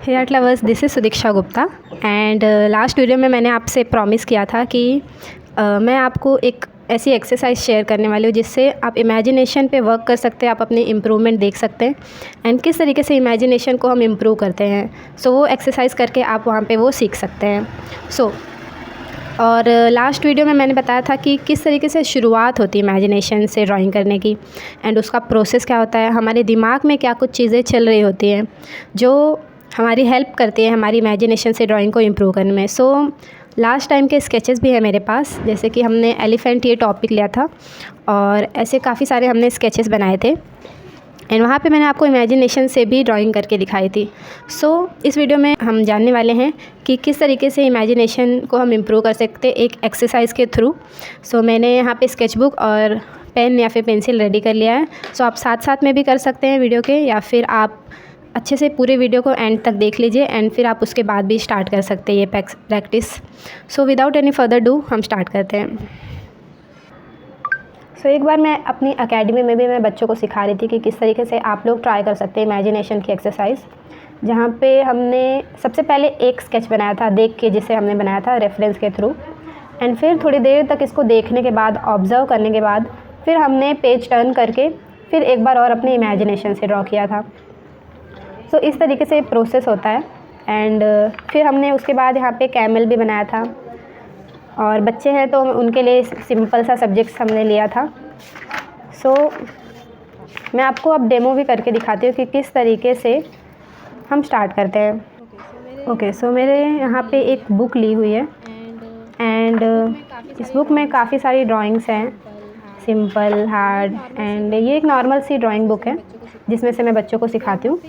Hey art lovers, this is Sudiksha Gupta and last video में मैंने आपसे प्रॉमिस किया था कि मैं आपको एक ऐसी एक्सरसाइज शेयर करने वाली हूँ जिससे आप इमेजिनेशन पे वर्क कर सकते हैं, आप अपनी इम्प्रूवमेंट देख सकते हैं एंड किस तरीके से इमेजिनेशन को हम इम्प्रूव करते हैं। सो वो एक्सरसाइज करके आप वहाँ पे वो सीख सकते हैं। और लास्ट वीडियो में मैंने बताया था कि किस तरीके से शुरुआत होती है इमेजिनेशन से ड्राइंग करने की एंड उसका प्रोसेस क्या होता है, हमारे दिमाग में क्या कुछ चीज़ें चल रही होती हैं जो हमारी हेल्प करती है हमारी इमेजिनेशन से ड्राइंग को इम्प्रूव करने में। लास्ट टाइम के स्केचेस भी हैं मेरे पास, जैसे कि हमने एलिफेंट ये टॉपिक लिया था और ऐसे काफ़ी सारे हमने स्केचेस बनाए थे एंड वहाँ पे मैंने आपको इमेजिनेशन से भी ड्राइंग करके दिखाई थी। इस वीडियो में हम जानने वाले हैं कि किस तरीके से इमेजिनेशन को हम इम्प्रूव कर सकते हैं एक एक्सरसाइज के थ्रू। मैंने यहाँ पे स्केचबुक और पेन या फिर पेंसिल रेडी कर लिया है। आप साथ साथ में भी कर सकते हैं वीडियो के, या फिर आप अच्छे से पूरे वीडियो को एंड तक देख लीजिए एंड फिर आप उसके बाद भी स्टार्ट कर सकते हैं ये practice. Without any further do हम स्टार्ट करते हैं। एक बार मैं अपनी एकेडमी में भी मैं बच्चों को सिखा रही थी कि किस तरीके से आप लोग ट्राई कर सकते हैं इमेजिनेशन की एक्सरसाइज, जहाँ पे हमने सबसे पहले एक स्केच बनाया था देख के, जिसे हमने बनाया था रेफरेंस के थ्रू एंड फिर थोड़ी देर तक इसको देखने के बाद, ऑब्ज़र्व करने के बाद, फिर हमने पेज टर्न करके फिर एक बार और अपने इमेजिनेशन से ड्रॉ किया था। इस तरीके से प्रोसेस होता है एंड फिर हमने उसके बाद यहाँ पे कैमल भी बनाया था और बच्चे हैं तो उनके लिए सिंपल सा सब्जेक्ट्स हमने लिया था। मैं आपको अब डेमो भी करके दिखाती हूँ कि किस तरीके से हम स्टार्ट करते हैं। मेरे यहाँ पे एक बुक ली हुई है एंड इस बुक में काफ़ी सारी ड्राइंग्स हैं, सिंपल, हार्ड एंड ये एक नॉर्मल सी ड्राइंग बुक है जिसमें से मैं बच्चों को सिखाती हूँ।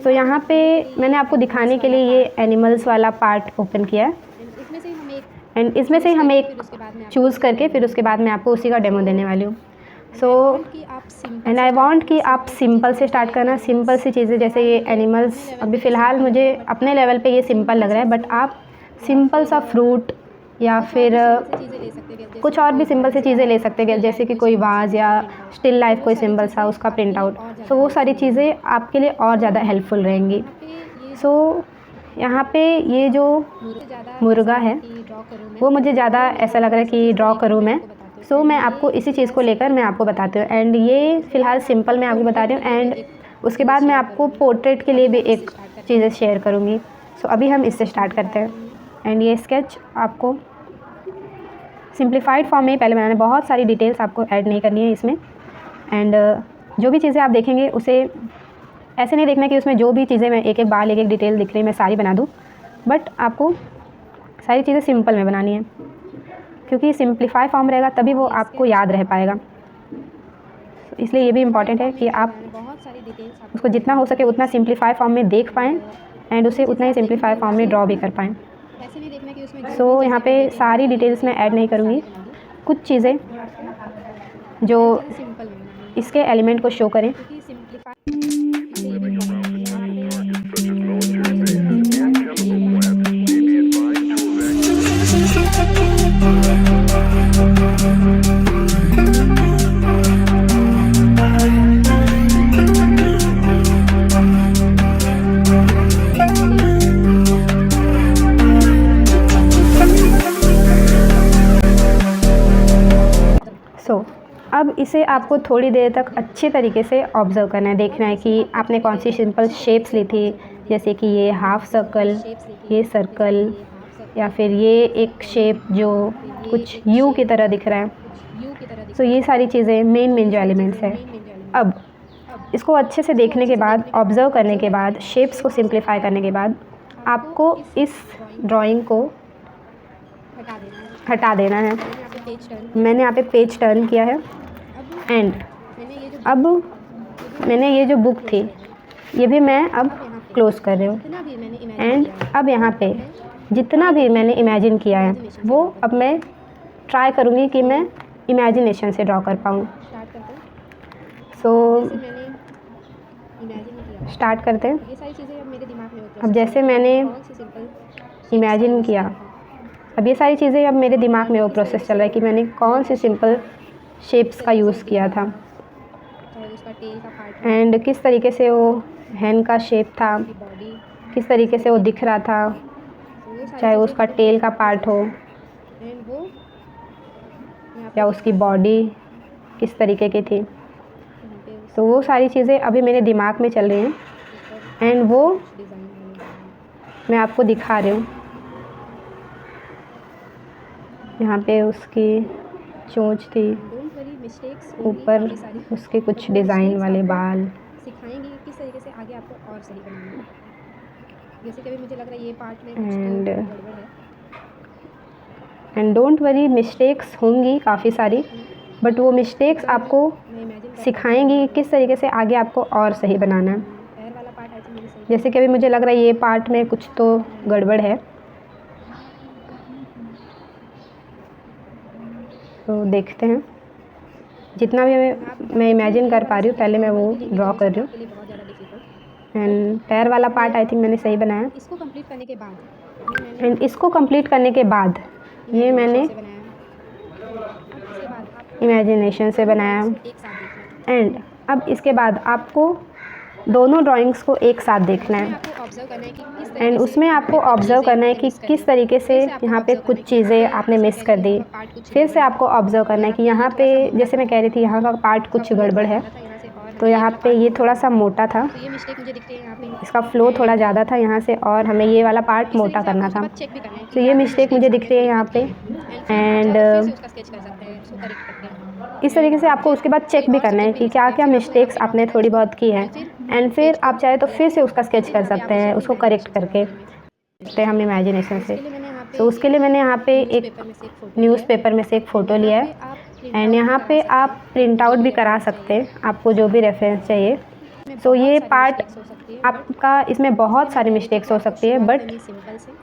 यहाँ पे मैंने आपको दिखाने के लिए ये एनिमल्स वाला पार्ट ओपन किया है एंड इसमें से हम एक चूज़ करके फिर उसके बाद मैं आपको उसी का डेमो देने वाली हूँ। एंड आई वांट कि आप सिंपल से स्टार्ट करना, सिंपल सी चीज़ें जैसे ये एनिमल्स। अभी फ़िलहाल मुझे अपने लेवल पे ये सिंपल लग रहा है, बट आप सिंपल सा फ्रूट या फिर कुछ और भी सिंपल सी चीज़ें ले सकते हैं, जैसे कि कोई वाज या स्टिल लाइफ कोई सिंपल सा उसका प्रिंट आउट। वो सारी चीज़ें आपके लिए और ज़्यादा हेल्पफुल रहेंगी। यहाँ पे ये जो मुर्गा है वो मुझे ज़्यादा ऐसा लग रहा है कि ड्रॉ करूँ मैं। मैं आपको इसी चीज़ को लेकर मैं आपको बताती हूँ एंड ये फ़िलहाल सिंपल मैं आपको बता रही हूँ एंड उसके बाद मैं आपको पोर्ट्रेट के लिए भी एक चीज़ें शेयर करूँगी। अभी हम इससे स्टार्ट करते हैं एंड ये स्केच आपको सिंप्लीफाइड फॉर्म में ही पहले बनाना है, बहुत सारी डिटेल्स आपको ऐड नहीं करनी है इसमें एंड जो भी चीज़ें आप देखेंगे उसे ऐसे नहीं देखना कि उसमें जो भी चीज़ें मैं एक एक बाल एक एक डिटेल दिख रही है मैं सारी बना दूँ, बट आपको सारी चीज़ें सिंपल में बनानी है क्योंकि सिंप्लीफाई फॉर्म रहेगा तभी वो आपको याद रह पाएगा। इसलिए ये भी इम्पॉर्टेंट है कि आप उसको जितना हो सके उतना सिंप्लीफाई फॉर्म में देख पाएँ एंड उसे उतना ही सिंप्लीफाई फॉर्म में ड्रॉ भी कर पाएँ। यहाँ पे सारी डिटेल्स मैं ऐड नहीं करूँगी, कुछ चीज़ें जो इसके एलिमेंट को शो करें। अब इसे आपको थोड़ी देर तक अच्छे तरीके से ऑब्ज़र्व करना है, देखना है कि आपने कौन सी सिंपल शेप्स ली थी, जैसे कि ये हाफ सर्कल, ये सर्कल, या फिर ये एक शेप जो कुछ यू की तरह दिख रहा है। ये सारी चीज़ें मेन जो एलिमेंट्स हैं। अब इसको अच्छे से देखने के बाद, ऑब्ज़र्व करने के बाद, शेप्स को सिंप्लीफाई करने के बाद आपको इस ड्राइंग को हटा देना है। मैंने यहाँ पे पेज टर्न किया है एंड अब मैंने ये जो बुक थी ये भी मैं अब क्लोज़ कर रही हूँ एंड अब यहाँ पे जितना भी मैंने इमेजिन किया है वो अब मैं ट्राई करूँगी कि मैं इमेजिनेशन से ड्रॉ कर पाऊँ। स्टार्ट करते हैं। अब जैसे मैंने इमेजिन किया, अब ये सारी चीज़ें अब मेरे दिमाग में वो प्रोसेस चल रहा है कि मैंने कौन सी सिंपल शेप्स का यूज़ किया था एंड किस तरीके से वो हैंड का शेप था किस तरीके से वो दिख रहा था, चाहे उसका टेल का पार्ट हो या उसकी बॉडी किस तरीके की थी। तो वो सारी चीज़ें अभी मेरे दिमाग में चल रही हैं एंड वो मैं आपको दिखा रही हूँ। यहाँ पे उसकी चोंच थी, ऊपर उसके कुछ डिज़ाइन वाले बाल। सिखाएंगे किस तरीके से आगे आपको और सही बनाना है। जैसे कि अभी मुझे लग रहा है ये पार्ट में कुछ तो गड़बड़ है। एंड डोंट वरी, मिस्टेक्स होंगी काफ़ी सारी, बट वो मिस्टेक्स आपको सिखाएंगी किस तरीके से आगे आपको और सही बनाना है। पैर वाला पार्ट आई थिंक मैंने सही, जैसे कि अभी मुझे लग रहा है ये पार्ट में कुछ तो गड़बड़ है, तो देखते हैं। जितना भी मैं इमेजिन कर पा रही हूँ पहले मैं वो ड्रॉ कर रही हूँ। के लिए बहुत ज़्यादा डिफिकल्ट। एंड पैर वाला पार्ट आई थिंक मैंने सही बनाया। इसको कंप्लीट करने के बाद एंड इसको कंप्लीट करने के बाद ये मैंने इमेजिनेशन से बनाया। एक साथ देखना एंड अब इसके बाद आपको दोनों ड्राइंग्स को एक साथ देखना है। आपको ऑब्जर्व करना है कि किस एंड उसमें आपको ऑब्ज़र्व करना है कि किस तरीके से यहाँ पे कुछ चीज़ें आपने मिस कर दी। फिर से आपको ऑब्ज़र्व करना है कि यहाँ पे, जैसे मैं कह रही थी, यहाँ का पार्ट कुछ गड़बड़ है, तो यहाँ पे ये थोड़ा सा मोटा था, ये मिस्टेक मुझे दिखती है यहाँ पे। इसका फ्लो थोड़ा ज़्यादा था यहाँ से, और हमें ये वाला पार्ट मोटा करना था। चेक भी करना है तो ये मिस्टेक मुझे दिख रही है यहाँ पे। एंड उसका स्केच कर सकते हैं, उसको करेक्ट करते हैं। इस तरीके से आपको उसके बाद चेक भी करना है कि क्या क्या मिस्टेक्स आपने थोड़ी बहुत की है। एंड फिर आप चाहे तो फिर से उसका स्केच कर सकते हैं, उसको करेक्ट करके हम इमेजिनेशन से। तो उसके लिए मैंने यहाँ पे एक न्यूज़पेपर में से एक फ़ोटो लिया है। एंड यहाँ पे आप प्रिंट आउट भी करा सकते हैं, आपको जो भी रेफरेंस चाहिए। तो ये पार्ट आपका, इसमें बहुत सारी मिस्टेक्स हो सकती है, बट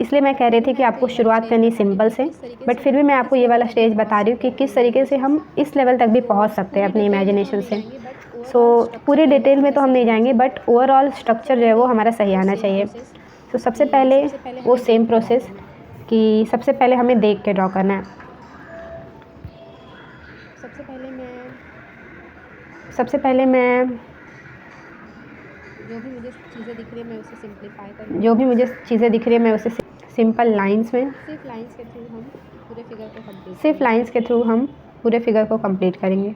इसलिए मैं कह रही थी कि आपको शुरुआत करनी सिंपल से। बट फिर भी मैं आपको ये वाला स्टेज बता रही हूँ कि किस तरीके से हम इस लेवल तक भी पहुँच सकते हैं अपनी इमेजिनेशन से। सो पूरे डिटेल में तो हम नहीं जाएंगे, बट ओवरऑल स्ट्रक्चर जो है वो हमारा सही आना चाहिए। तो सबसे पहले वो सेम प्रोसेस कि सबसे पहले हमें देख के ड्रॉ करना है। सबसे पहले मैं जो भी मुझे चीज़ें दिख रही है मैं उसे सिंप्लीफाई करूँ। जो भी मुझे चीज़ें दिख रही है मैं उसे सिंपल लाइंस में, सिर्फ लाइंस के थ्रू हम पूरे फिगर को कंप्लीट सिर्फ लाइंस के थ्रू हम पूरे फिगर को कंप्लीट करेंगे।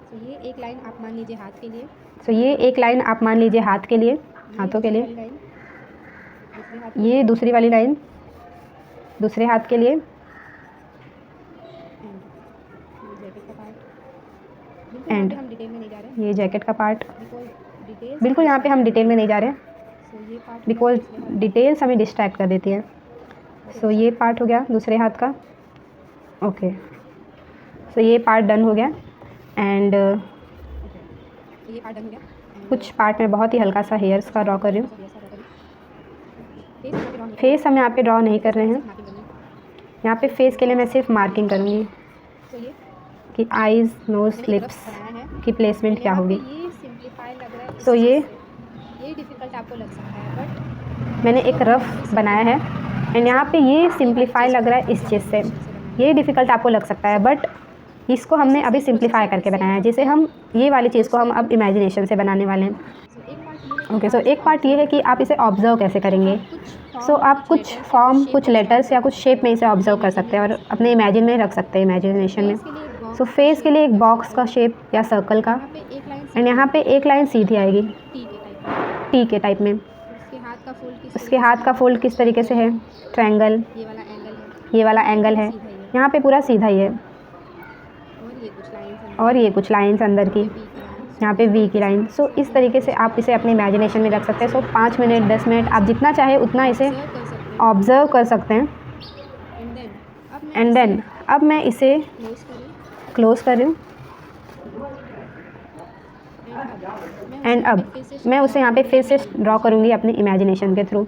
तो ये एक लाइन आप मान लीजिए हाथ के लिए। तो ये एक लाइन आप मान लीजिए हाथ के लिए, हाथों के लिए। ये दूसरी वाली लाइन दूसरे हाथ के लिए। एंड हम डिटेल में नहीं जा रहे, ये जैकेट का पार्ट, डिटेल्स बिल्कुल यहाँ पे हम डिटेल में नहीं जा रहे हैं, सो ये पार्ट बिकॉज डिटेल्स हमें डिस्ट्रैक्ट कर देती है। सो ये पार्ट हो गया दूसरे हाथ का। ओके, सो ये पार्ट डन हो गया। एंड ये पार्ट डन हो गया। कुछ पार्ट में बहुत ही हल्का सा हेयर्स का ड्रॉ कर रही हूँ। फेस हम यहाँ पे ड्रॉ नहीं कर रहे हैं, यहाँ पे फेस के लिए मैं सिर्फ मार्किंग करूँगी तो ये कि आईज़, नोज़, लिप्स की प्लेसमेंट क्या होगी। ये सिंप्लीफाई लग रहा है। तो ये डिफ़िकल्ट आपको लग सकता है, बट मैंने एक रफ बनाया है। एंड यहाँ पे ये सिंप्लीफाई लग रहा है इस चीज़ से। ये डिफ़िकल्ट आपको लग सकता है, बट इसको हमने अभी सिंप्लीफाई करके बनाया है, जिसे हम ये वाली चीज़ को हम अब इमेजिनेशन से बनाने वाले हैं। ओके, सो एक पार्ट ये है कि आप इसे ऑब्ज़र्व कैसे करेंगे। सो आप कुछ फॉर्म, कुछ लेटर्स या कुछ शेप में इसे ऑब्ज़र्व कर सकते हैं और अपने इमेजिन में रख सकते हैं, इमेजिनेशन में। सो फेस के लिए एक बॉक्स का शेप या सर्कल का। एंड यहाँ पे एक लाइन सीधी आएगी टी के टाइप में। उसके हाथ का फोल्ड किस तरीके से है, ट्रायंगल। ये वाला एंगल है, यहाँ पे पूरा सीधा ही है। और ये कुछ लाइंस अंदर की, यहाँ पे वी की लाइन। सो इस तरीके से आप इसे अपने इमेजिनेशन में रख सकते हैं। सो 5 मिनट 10 मिनट आप जितना चाहे उतना इसे ऑब्ज़र्व कर सकते हैं। एंड देन अब मैं इसे क्लोज़ कर रही हूँ। एंड अब मैं उसे यहाँ पे फिर से ड्रॉ करूँगी अपने इमेजिनेशन के थ्रू।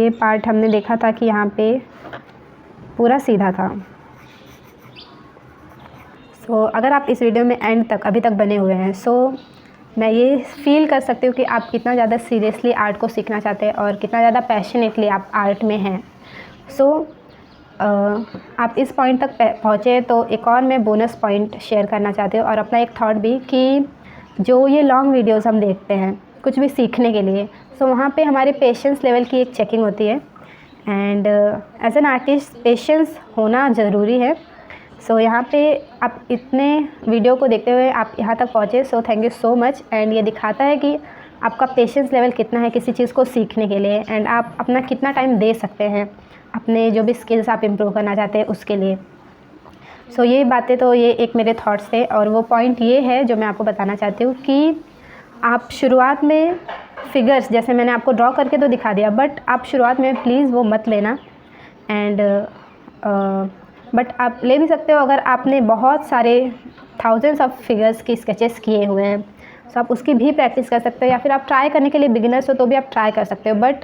ये पार्ट हमने देखा था कि यहाँ पे पूरा सीधा था। सो अगर आप इस वीडियो में एंड तक अभी तक बने हुए हैं, सो मैं ये फ़ील कर सकती हूँ कि आप कितना ज़्यादा सीरियसली आर्ट को सीखना चाहते हैं और कितना ज़्यादा पैशनेटली आप आर्ट में हैं। सो आप इस पॉइंट तक पहुँचे तो एक और मैं बोनस पॉइंट शेयर करना चाहती हूँ और अपना एक थॉट भी कि जो ये लॉन्ग वीडियोस हम देखते हैं कुछ भी सीखने के लिए, सो वहाँ पे हमारे पेशेंस लेवल की एक चेकिंग होती है and as an artist patience होना ज़रूरी है। सो यहाँ पे आप इतने वीडियो को देखते हुए आप यहाँ तक पहुँचे, so thank you so much. And ये दिखाता है कि आपका पेशेंस लेवल कितना है किसी चीज़ को सीखने के लिए एंड आप अपना कितना टाइम दे सकते हैं अपने जो भी स्किल्स आप इम्प्रूव करना चाहते हैं उसके लिए। सो ये बातें तो ये एक मेरे थॉट्स थे और वो पॉइंट ये है जो मैं आपको बताना चाहती हूँ कि आप शुरुआत में फिगर्स जैसे मैंने आपको ड्रॉ करके तो दिखा दिया, बट आप शुरुआत में प्लीज़ वो मत लेना एंड बट आप ले भी सकते हो अगर आपने बहुत सारे थाउजेंड्स ऑफ फिगर्स की स्केचेस किए हुए हैं, सो आप उसकी भी प्रैक्टिस कर सकते हो या फिर आप ट्राई करने के लिए बिगिनर्स हो तो भी आप ट्राई कर सकते हो। बट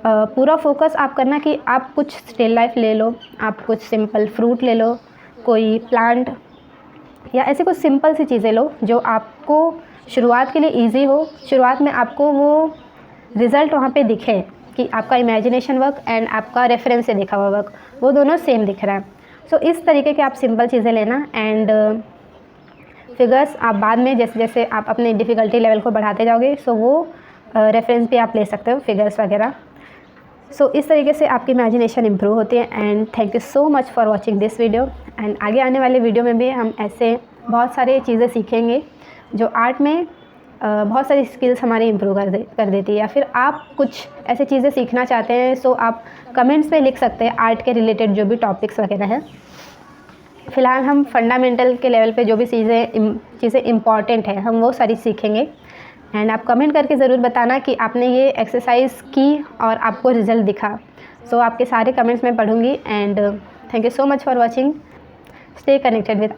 पूरा फोकस आप करना कि आप कुछ स्टिल लाइफ ले लो, आप कुछ सिंपल फ्रूट ले लो, कोई प्लांट या ऐसे कुछ सिंपल सी चीज़ें लो जो आपको शुरुआत के लिए इजी हो। शुरुआत में आपको वो रिज़ल्ट वहाँ पे दिखे कि आपका इमेजिनेशन वर्क एंड आपका रेफरेंस से देखा हुआ वर्क वो दोनों सेम दिख रहा है। सो इस तरीके के आप सिंपल चीज़ें लेना एंड फिगर्स आप बाद में जैसे जैसे आप अपने डिफ़िकल्टी लेवल को बढ़ाते जाओगे सो वो रेफरेंस भी आप ले सकते हो फिगर्स वगैरह। सो इस तरीके से आपकी इमेजिनेशन इम्प्रूव होती है and thank you so much for watching this video. And आगे आने वाले वीडियो में भी हम ऐसे बहुत सारे चीज़ें सीखेंगे जो आर्ट में बहुत सारी स्किल्स हमारी इम्प्रूव कर देती है। या फिर आप कुछ ऐसे चीज़ें सीखना चाहते हैं सो आप कमेंट्स में लिख सकते हैं आर्ट के रिलेटेड जो भी टॉपिक्स वगैरह हैं। फ़िलहाल हम फंडामेंटल के लेवल पे जो भी चीज़ें इम्पॉर्टेंट हैं हम वो सारी सीखेंगे एंड आप कमेंट करके ज़रूर बताना कि आपने ये एक्सरसाइज की और आपको रिज़ल्ट दिखा। सो आपके सारे कमेंट्स मैं पढ़ूँगी and thank you so much for watching. Stay connected with